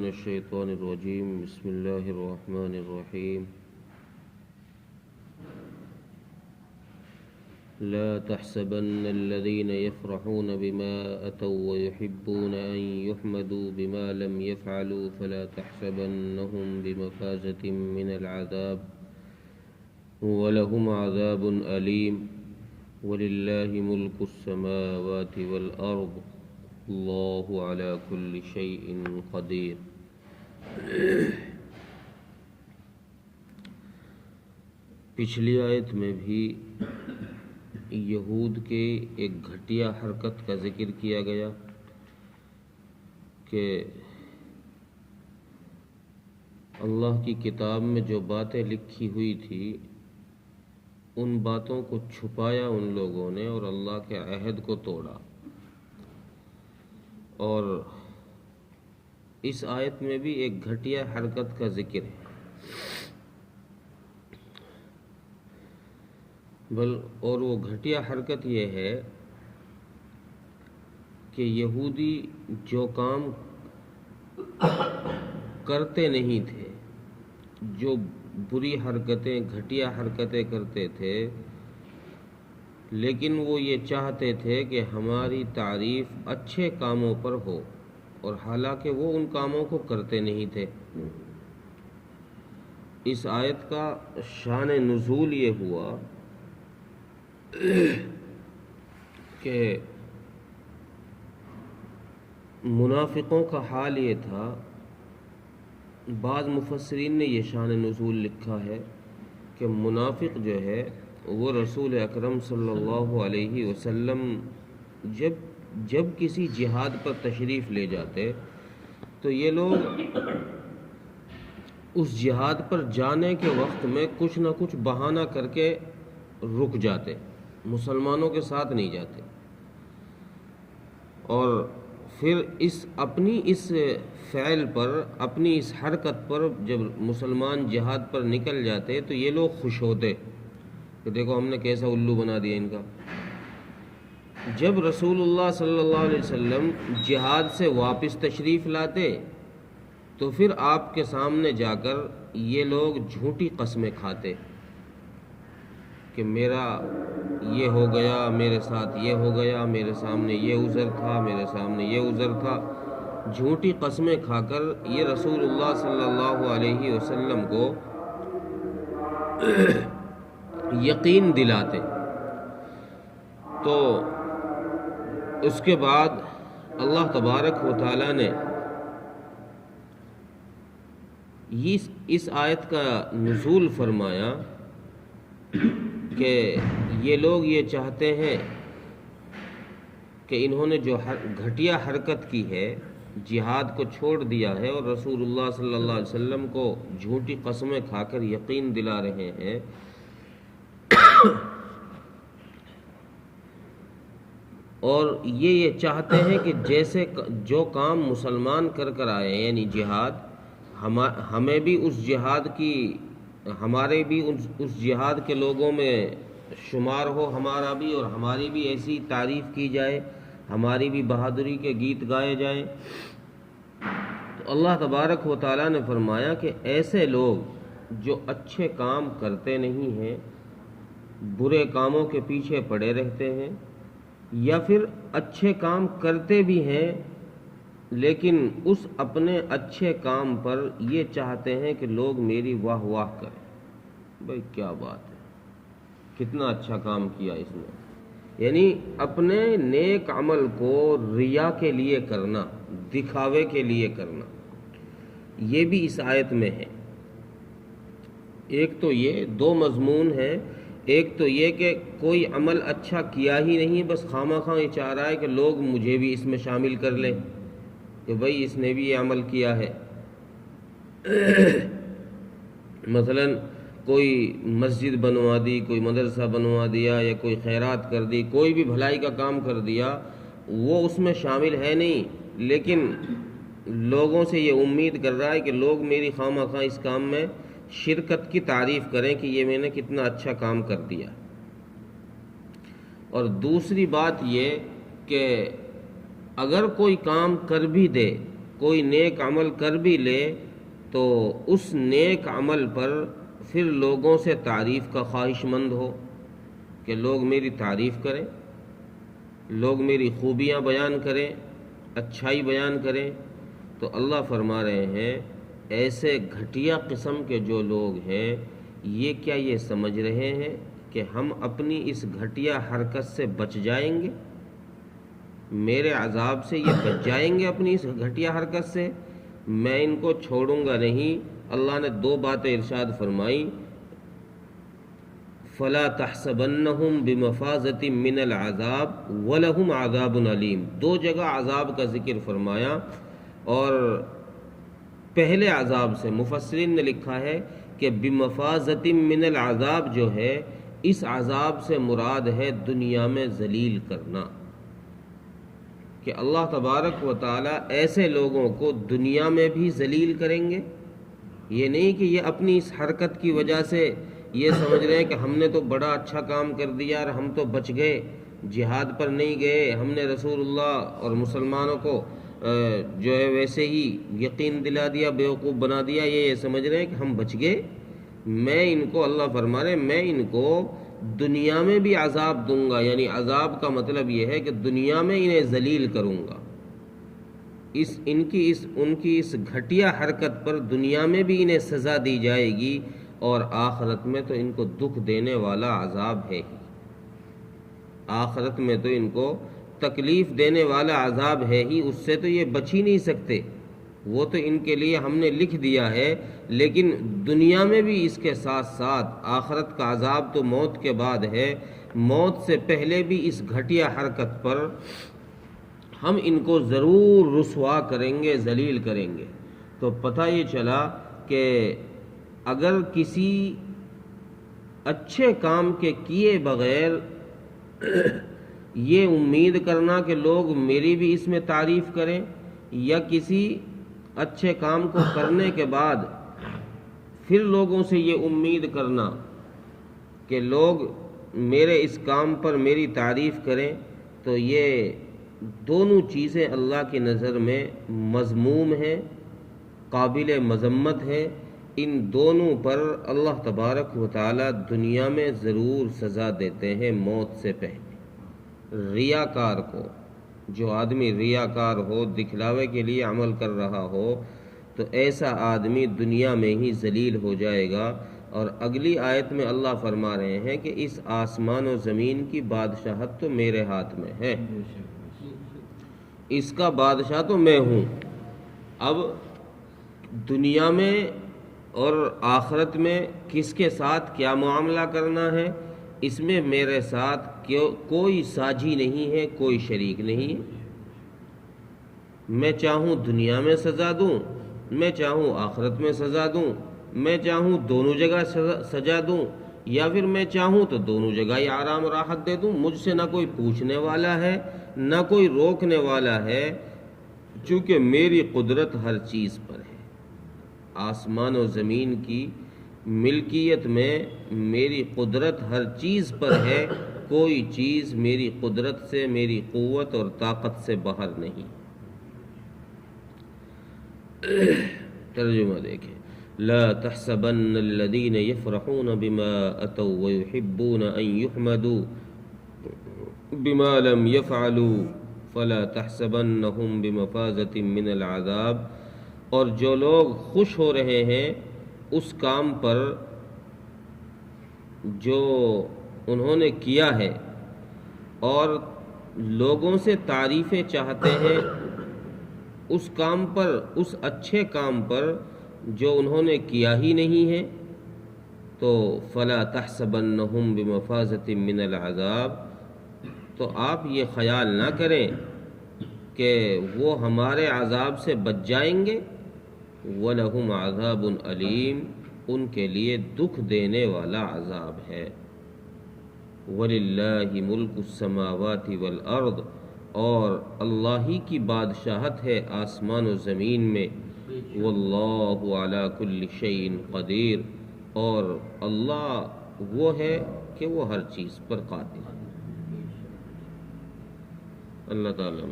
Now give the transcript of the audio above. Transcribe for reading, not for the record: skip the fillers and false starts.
الشيطان الرجيم بسم الله الرحمن الرحيم لا تحسبن الذين يفرحون بما أتوا ويحبون أن يحمدوا بما لم يفعلوا فلا تحسبنهم بمفازة من العذاب ولهم عذاب أليم ولله ملك السماوات والأرض اللہ علی کل شیء قدیر۔ پچھلی آیت میں بھی یہود کے ایک گھٹیا حرکت کا ذکر کیا گیا کہ اللہ کی کتاب میں جو باتیں لکھی ہوئی تھی ان باتوں کو چھپایا ان لوگوں نے اور اللہ کے عہد کو توڑا۔ اور اس آیت میں بھی ایک گھٹیا حرکت کا ذکر ہے، اور وہ گھٹیا حرکت یہ ہے کہ یہودی جو کام کرتے نہیں تھے، جو بری حرکتیں گھٹیا حرکتیں کرتے تھے، لیکن وہ یہ چاہتے تھے کہ ہماری تعریف اچھے کاموں پر ہو، اور حالانکہ وہ ان کاموں کو کرتے نہیں تھے۔ اس آیت کا شان نزول یہ ہوا کہ منافقوں کا حال یہ تھا، بعض مفسرین نے یہ شان نزول لکھا ہے کہ منافق جو ہے وہ رسول اکرم صلی اللہ علیہ وسلم جب کسی جہاد پر تشریف لے جاتے تو یہ لوگ اس جہاد پر جانے کے وقت میں کچھ نہ کچھ بہانہ کر کے رک جاتے، مسلمانوں کے ساتھ نہیں جاتے، اور پھر اپنی اس فعل پر، اپنی اس حرکت پر جب مسلمان جہاد پر نکل جاتے تو یہ لوگ خوش ہوتے کہ دیکھو ہم نے کیسا الو بنا دیا ان کا۔ جب رسول اللہ صلی اللہ علیہ وسلم جہاد سے واپس تشریف لاتے تو پھر آپ کے سامنے جا کر یہ لوگ جھوٹی قسمیں کھاتے کہ میرا یہ ہو گیا، میرے ساتھ یہ ہو گیا، میرے سامنے یہ عذر تھا، میرے سامنے یہ عذر تھا۔ جھوٹی قسمیں کھا کر یہ رسول اللہ صلی اللہ علیہ وسلم کو یقین دلاتے۔ تو اس کے بعد اللہ تبارک و تعالیٰ نے اس آیت کا نزول فرمایا کہ یہ لوگ یہ چاہتے ہیں کہ انہوں نے جو گھٹیا حرکت کی ہے، جہاد کو چھوڑ دیا ہے اور رسول اللہ صلی اللہ علیہ وسلم کو جھوٹی قسمیں کھا کر یقین دلا رہے ہیں، اور یہ چاہتے ہیں کہ جیسے جو کام مسلمان کر آئے ہیں یعنی جہاد، ہمیں بھی اس جہاد کی، ہمارے بھی اس جہاد کے لوگوں میں شمار ہو ہمارا بھی، اور ہماری بھی ایسی تعریف کی جائے، ہماری بھی بہادری کے گیت گائے جائیں۔ تو اللہ تبارک و تعالیٰ نے فرمایا کہ ایسے لوگ جو اچھے کام کرتے نہیں ہیں، برے کاموں کے پیچھے پڑے رہتے ہیں، یا پھر اچھے کام کرتے بھی ہیں لیکن اس اپنے اچھے کام پر یہ چاہتے ہیں کہ لوگ میری واہ واہ کریں، بھائی کیا بات ہے، کتنا اچھا کام کیا اس نے، یعنی اپنے نیک عمل کو ریا کے لیے کرنا، دکھاوے کے لیے کرنا، یہ بھی اس آیت میں ہے۔ ایک تو یہ دو مضمون ہیں، ایک تو یہ کہ کوئی عمل اچھا کیا ہی نہیں، بس خواہ خواہ یہ چاہ رہا ہے کہ لوگ مجھے بھی اس میں شامل کر لیں کہ بھائی اس نے بھی یہ عمل کیا ہے۔ مثلا کوئی مسجد بنوا دی، کوئی مدرسہ بنوا دیا، یا کوئی خیرات کر دی، کوئی بھی بھلائی کا کام کر دیا، وہ اس میں شامل ہے نہیں، لیکن لوگوں سے یہ امید کر رہا ہے کہ لوگ میری خواہ خواہ اس کام میں شرکت کی تعریف کریں کہ یہ میں نے کتنا اچھا کام کر دیا۔ اور دوسری بات یہ کہ اگر کوئی کام کر بھی دے کوئی نیک عمل کر بھی لے تو اس نیک عمل پر پھر لوگوں سے تعریف کا خواہش مند ہو کہ لوگ میری تعریف کریں، لوگ میری خوبیاں بیان کریں، اچھائی بیان کریں، تو اللہ فرما رہے ہیں ایسے گھٹیا قسم کے جو لوگ ہیں یہ کیا یہ سمجھ رہے ہیں کہ ہم اپنی اس گھٹیا حرکت سے بچ جائیں گے، میرے عذاب سے یہ بچ جائیں گے اپنی اس گھٹیا حرکت سے؟ میں ان کو چھوڑوں گا نہیں۔ اللہ نے دو باتیں ارشاد فرمائی، فلا تحسبنہم بمفازۃ من العذاب ولہم عذاب علیم، دو جگہ عذاب کا ذکر فرمایا، اور پہلے عذاب سے مفسرین نے لکھا ہے کہ بمفازۃ من العذاب جو ہے اس عذاب سے مراد ہے دنیا میں ذلیل کرنا، کہ اللہ تبارک و تعالی ایسے لوگوں کو دنیا میں بھی ذلیل کریں گے۔ یہ نہیں کہ یہ اپنی اس حرکت کی وجہ سے یہ سمجھ رہے ہیں کہ ہم نے تو بڑا اچھا کام کر دیا اور ہم تو بچ گئے، جہاد پر نہیں گئے، ہم نے رسول اللہ اور مسلمانوں کو جو ہے ویسے ہی یقین دلا دیا، بیوقوف بنا دیا، یہ سمجھ رہے ہیں کہ ہم بچ گئے۔ میں ان کو، اللہ فرما رہے ہیں میں ان کو دنیا میں بھی عذاب دوں گا، یعنی عذاب کا مطلب یہ ہے کہ دنیا میں انہیں ذلیل کروں گا، ان کی اس گھٹیا حرکت پر دنیا میں بھی انہیں سزا دی جائے گی، اور آخرت میں تو ان کو دکھ دینے والا عذاب ہے ہی، آخرت میں تو ان کو تکلیف دینے والا عذاب ہے ہی، اس سے تو یہ بچ ہی نہیں سکتے، وہ تو ان کے لیے ہم نے لکھ دیا ہے۔ لیکن دنیا میں بھی اس کے ساتھ ساتھ آخرت کا عذاب تو موت کے بعد ہے، موت سے پہلے بھی اس گھٹیا حرکت پر ہم ان کو ضرور رسوا کریں گے، ذلیل کریں گے۔ تو پتہ یہ چلا کہ اگر کسی اچھے کام کے کیے بغیر یہ امید کرنا کہ لوگ میری بھی اس میں تعریف کریں، یا کسی اچھے کام کو کرنے کے بعد پھر لوگوں سے یہ امید کرنا کہ لوگ میرے اس کام پر میری تعریف کریں، تو یہ دونوں چیزیں اللہ کی نظر میں مذموم ہیں، قابل مذمت ہے۔ ان دونوں پر اللہ تبارک و تعالی دنیا میں ضرور سزا دیتے ہیں موت سے پہلے۔ ریاکار کو، جو آدمی ریاکار ہو، دکھلاوے کے لیے عمل کر رہا ہو، تو ایسا آدمی دنیا میں ہی ذلیل ہو جائے گا۔ اور اگلی آیت میں اللہ فرما رہے ہیں کہ اس آسمان و زمین کی بادشاہت تو میرے ہاتھ میں ہے، اس کا بادشاہ تو میں ہوں۔ اب دنیا میں اور آخرت میں کس کے ساتھ کیا معاملہ کرنا ہے، اس میں میرے ساتھ کوئی ساجی نہیں ہے، کوئی شریک نہیں ہے۔ میں چاہوں دنیا میں سزا دوں، میں چاہوں آخرت میں سزا دوں، میں چاہوں دونوں جگہ سزا دوں، یا پھر میں چاہوں تو دونوں جگہ ہی آرام راحت دے دوں۔ مجھ سے نہ کوئی پوچھنے والا ہے، نہ کوئی روکنے والا ہے، چونکہ میری قدرت ہر چیز پر ہے۔ آسمان و زمین کی ملکیت میں میری قدرت ہر چیز پر ہے، کوئی چیز میری قدرت سے، میری قوت اور طاقت سے باہر نہیں۔ ترجمہ دیکھیں، لا تحسبن الذين يفرحون بما اتوا ويحبون ان يحمدوا بما لم يفعلوا فلا تحسبنهم بمفازة من العذاب، اور جو لوگ خوش ہو رہے ہیں اس کام پر جو انہوں نے کیا ہے، اور لوگوں سے تعریفیں چاہتے ہیں اس کام پر، اس اچھے کام پر جو انہوں نے کیا ہی نہیں ہے، تو فلا تحسبنہم بمفازۃ من العذاب، تو آپ یہ خیال نہ کریں کہ وہ ہمارے عذاب سے بچ جائیں گے۔ وَلَهُمْ عَذَابٌ عَلِيمٌ، ان کے لیے دکھ دینے والا عذاب ہے۔ وَلِلَّهِ مُلْكُ السَّمَاوَاتِ وَالْأَرْضِ، اور اللہ ہی کی بادشاہت ہے آسمان و زمین میں۔ وَاللَّهُ عَلَى كُلِّ شَيْءٍ قَدِيرٌ، اور اللہ وہ ہے کہ وہ ہر چیز پر قادر ہے۔ اللہ تعالیٰ